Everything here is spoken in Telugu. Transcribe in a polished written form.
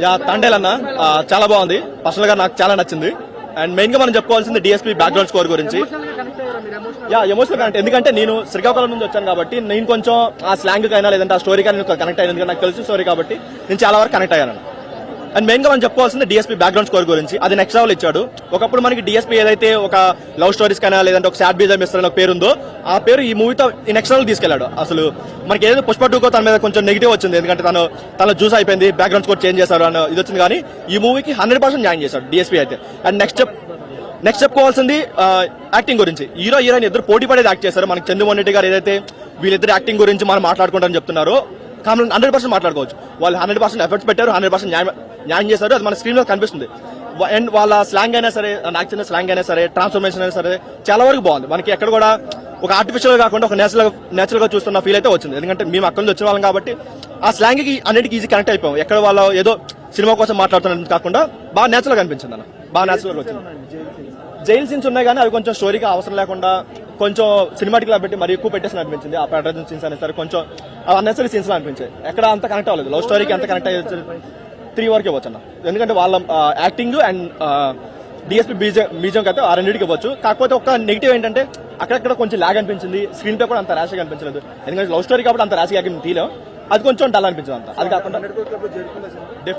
యా తండేలన్న చాలా బాగుంది. పర్సనల్ గా నాకు చాలా నచ్చింది. అండ్ మెయిన్ గా మనం చెప్పుకోవాల్సింది డిఎస్పీ బ్యాక్గ్రౌండ్ స్కోర్ గురించి. యా ఎమోషనల్ కనెక్ట్, ఎందుకంటే నేను శ్రీకాకుళం నుంచి వచ్చాను కాబట్టి నేను కొంచెం ఆ స్లాంగ్ కైనా లేదంటే ఆ స్టోరీ కానీ కనెక్ట్ అయ్యింది. నాకు తెలిసిన స్టోరీ కాబట్టి నేను చాలా వరకు కనెక్ట్ అయ్యాను. అండ్ మెయిన్ గా మనం చెప్పుకోవాల్సింది డిఎస్పీ బ్యాక్గ్రౌండ్ స్కోర్ గురించి. అది నెక్స్ట్ లెవెల్ ఇచ్చాడు. ఒకప్పుడు మనకి డిఎస్పీ ఏదైతే ఒక లవ్ స్టోరీస్ కైనా లేదంటే ఒక సాడ్ బీజం ఇస్తారని ఒక పేరు ఉందో, ఆ పేరు ఈ మూవీతో ఈ నెక్స్ట్ లెవెల్ తీసుకెళ్లాడు. అసలు మనకి ఏదైతే పుష్ప 2 తన మీద కొంచెం నెగిటివ్ వచ్చింది, ఎందుకంటే తన జ్యూస్ అయిపోయింది, బ్యాక్గ్రౌండ్ స్కోర్ చేంజ్ చేశారు అని ఇది వచ్చింది. కానీ ఈ మూవీకి 100% న్యాయం చేశాడు డిఎస్పీ అయితే. అండ్ నెక్స్ట్ చెప్పుకోవాల్సింది యాక్టింగ్ గురించి. హీరో హీరోయిన్ ఇద్దరు పోటీ పడేది యాక్ట్ చేశారు. మనకి చంద్రమోహన్ రెడ్డి గారు ఏదైతే వీళ్ళిద్దరు యాక్టింగ్ గురించి మనం మాట్లాడుకుంటారని చెప్తున్నారో, కామన్ 100% మాట్లాడుకోవచ్చు. వాళ్ళు 100% ఎఫర్ట్స్ పెట్టారు, 100% న్యాయం చేశారు. అది మన స్క్రీన్ లో కనిపిస్తుంది. అండ్ వాళ్ళ స్లాంగ్ అయినా సరే, నాకు చిన్న స్లాంగ్ అయినా సరే, ట్రాన్స్ఫర్మేషన్ అయినా సరే చాలా వరకు బాగుంది. మనకి ఎక్కడ కూడా ఒక ఆర్టిఫిషియల్ కాకుండా ఒక నేచురల్ గా చూస్తున్న ఫీల్ అయితే వచ్చింది. ఎందుకంటే మేము అక్కడ నుంచి వచ్చిన వాళ్ళం కాబట్టి ఆ స్లాంగ్ కి అన్నిటికీ ఈజీ కనెక్ట్ అయిపోయాం. ఎక్కడ వాళ్ళు ఏదో సినిమా కోసం మాట్లాడుతున్నట్టు కాకుండా బాగా నేచురల్ గా అనిపించింది అన్న. బాగా నేచురల్ వచ్చింది. జైల్ సీన్స్ ఉన్నాయి కానీ అవి కొంచెం స్టోరీకి అవసరం లేకుండా కొంచెం సినిమాటిక్ లా పెట్టి మరి ఎక్కువ పెట్టేసి అనిపించింది. ఆ ప్యాటర్న్ సీన్స్ అనేది సరే కొంచెం అన్నెసరీ సీన్స్ లా అనిపించాయి. ఎక్కడ అంత కనెక్ట్ అవ్వలేదు. లవ్ స్టోరీకి ఎంత కనెక్ట్ అయ్యే 3 వరకు ఇవ్వచ్చు అన్న. ఎందుకంటే వాళ్ళ యాక్టింగ్ అండ్ డిఎస్పీ బీజం అయితే ఆ రెండింటికి ఇవ్వచ్చు. కాకపోతే ఒక నెగిటివ్ ఏంటంటే అక్కడక్కడ కొంచెం లాగ్ అనిపించింది. స్క్రీన్ పే కూడా అంత ర్యాష్గా అనిపించలేదు. ఎందుకంటే లవ్ స్టోరీ కాబట్టి అంత ర్యాష్గా తీయలేం. అది కొంచెం డల్ అనిపించింది అంత. అది కాకుండా